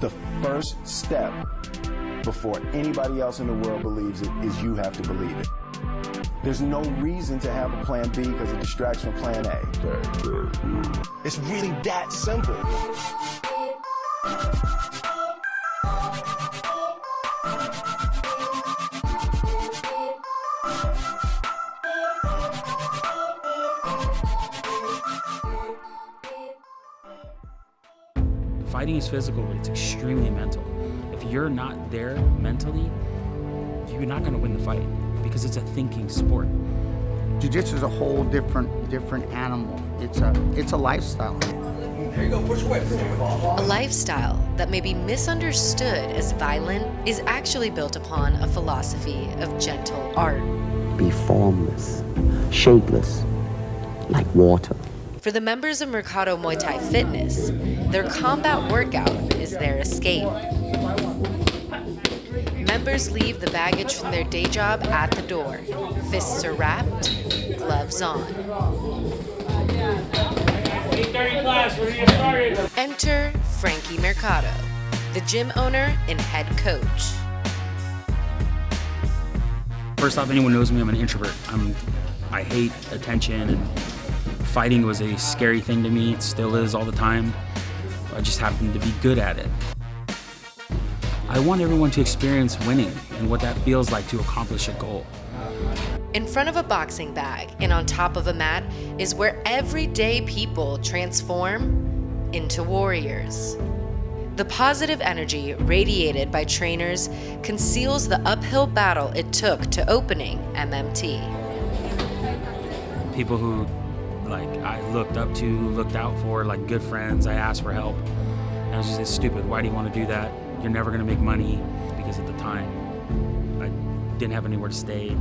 The first step before anybody else in the world believes it is you have to believe it. There's no reason to have a plan B because it distracts from plan A. It's really that simple. Fighting is physical, but it's extremely mental. If you're not there mentally, you're not going to win the fight because it's a thinking sport. Jiu-jitsu is a whole different animal. It's a lifestyle. There you go, push away. A lifestyle that may be misunderstood as violent is actually built upon a philosophy of gentle art. Be formless, shapeless, like water. For the members of Mercado Muay Thai Fitness, their combat workout is their escape. Members leave the baggage from their day job at the door. Fists are wrapped, gloves on. 8:30 class, we're gonna get started. Enter Frankie Mercado, the gym owner and head coach. First off, anyone knows me, I'm an introvert. I hate attention, and fighting was a scary thing to me. It still is all the time. I just happen to be good at it. I want everyone to experience winning and what that feels like to accomplish a goal. In front of a boxing bag and on top of a mat is where everyday people transform into warriors. The positive energy radiated by trainers conceals the uphill battle it took to opening MMT. People who I looked up to, looked out for, like good friends, I asked for help. And I was just, it's stupid, why do you want to do that? You're never gonna make money. Because at the time, I didn't have anywhere to stay.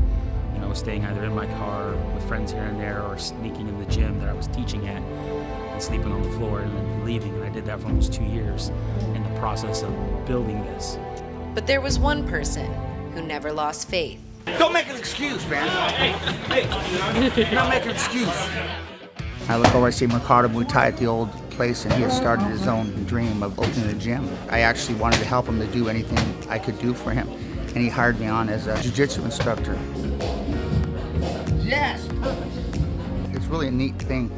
I was staying either in my car with friends here and there or sneaking in the gym that I was teaching at and sleeping on the floor and then leaving. And I did that for almost 2 years in the process of building this. But there was one person who never lost faith. Don't make an excuse, man. Hey. Don't make an excuse. I look over, I see Mercado Muay Thai at the old place, and he had started his own dream of opening a gym. I actually wanted to help him to do anything I could do for him, and he hired me on as a jiu-jitsu instructor. Yes, perfect. It's really a neat thing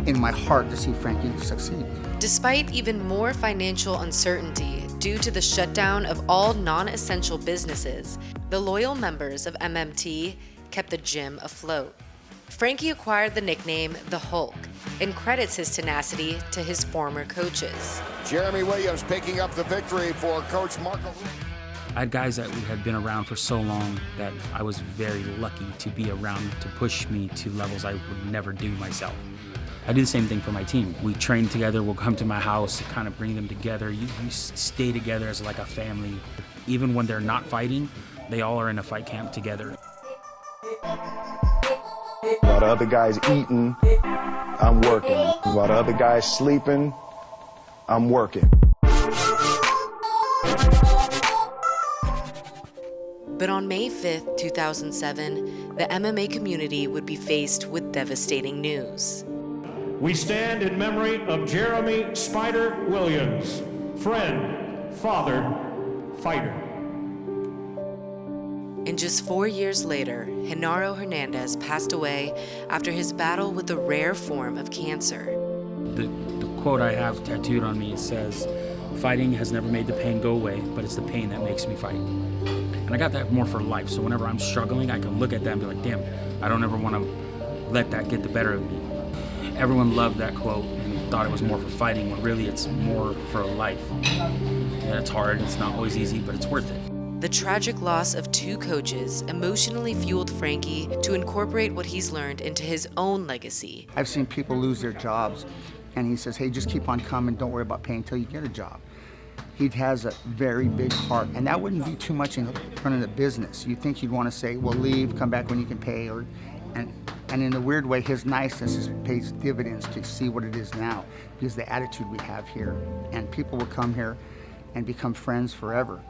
in my heart to see Frankie succeed. Despite even more financial uncertainty due to the shutdown of all non-essential businesses, the loyal members of MMT kept the gym afloat. Frankie acquired the nickname The Hulk and credits his tenacity to his former coaches. Jeremy Williams picking up the victory for Coach Marco. I had guys that had been around for so long that I was very lucky to be around to push me to levels I would never do myself. I do the same thing for my team. We train together, we'll come to my house to kind of bring them together. You stay together as like a family. Even when they're not fighting, they all are in a fight camp together. While the other guy's eating, I'm working. While the other guy's sleeping, I'm working. But on May 5th, 2007, the MMA community would be faced with devastating news. We stand in memory of Jeremy Spider Williams, friend, father, fighter. And just 4 years later, Genaro Hernandez passed away after his battle with a rare form of cancer. The quote I have tattooed on me says, "Fighting has never made the pain go away, but it's the pain that makes me fight." And I got that more for life, so whenever I'm struggling, I can look at that and be like, damn, I don't ever want to let that get the better of me. Everyone loved that quote and thought it was more for fighting, when really it's more for life. And it's hard, it's not always easy, but it's worth it. The tragic loss of two coaches emotionally fueled Frankie to incorporate what he's learned into his own legacy. I've seen people lose their jobs, and he says, hey, just keep on coming, don't worry about paying until you get a job. He has a very big heart, and that wouldn't be too much in running a business. You'd think you'd want to say, well, leave, come back when you can pay, and in a weird way, his niceness just pays dividends to see what it is now, because the attitude we have here, and people will come here and become friends forever.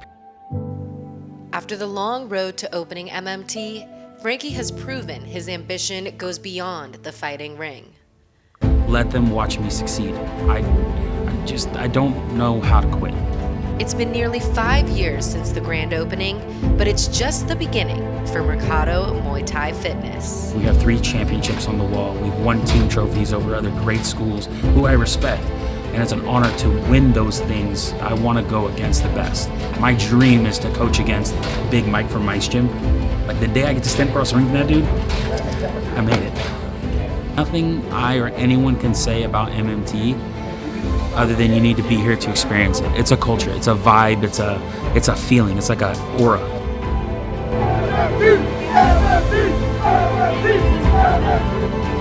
After the long road to opening MMT, Frankie has proven his ambition goes beyond the fighting ring. Let them watch me succeed. I don't know how to quit. It's been nearly 5 years since the grand opening, but it's just the beginning for Mercado Muay Thai Fitness. We have 3 championships on the wall. We've won team trophies over other great schools who I respect. And it's an honor to win those things. I want to go against the best. My dream is to coach against Big Mike from Mike's Gym. Like the day I get to stand across the ring from that dude, I made it. Nothing I or anyone can say about MMT other than you need to be here to experience it. It's a culture, it's a vibe, it's a feeling, it's like an aura. MMT! MMT! MMT!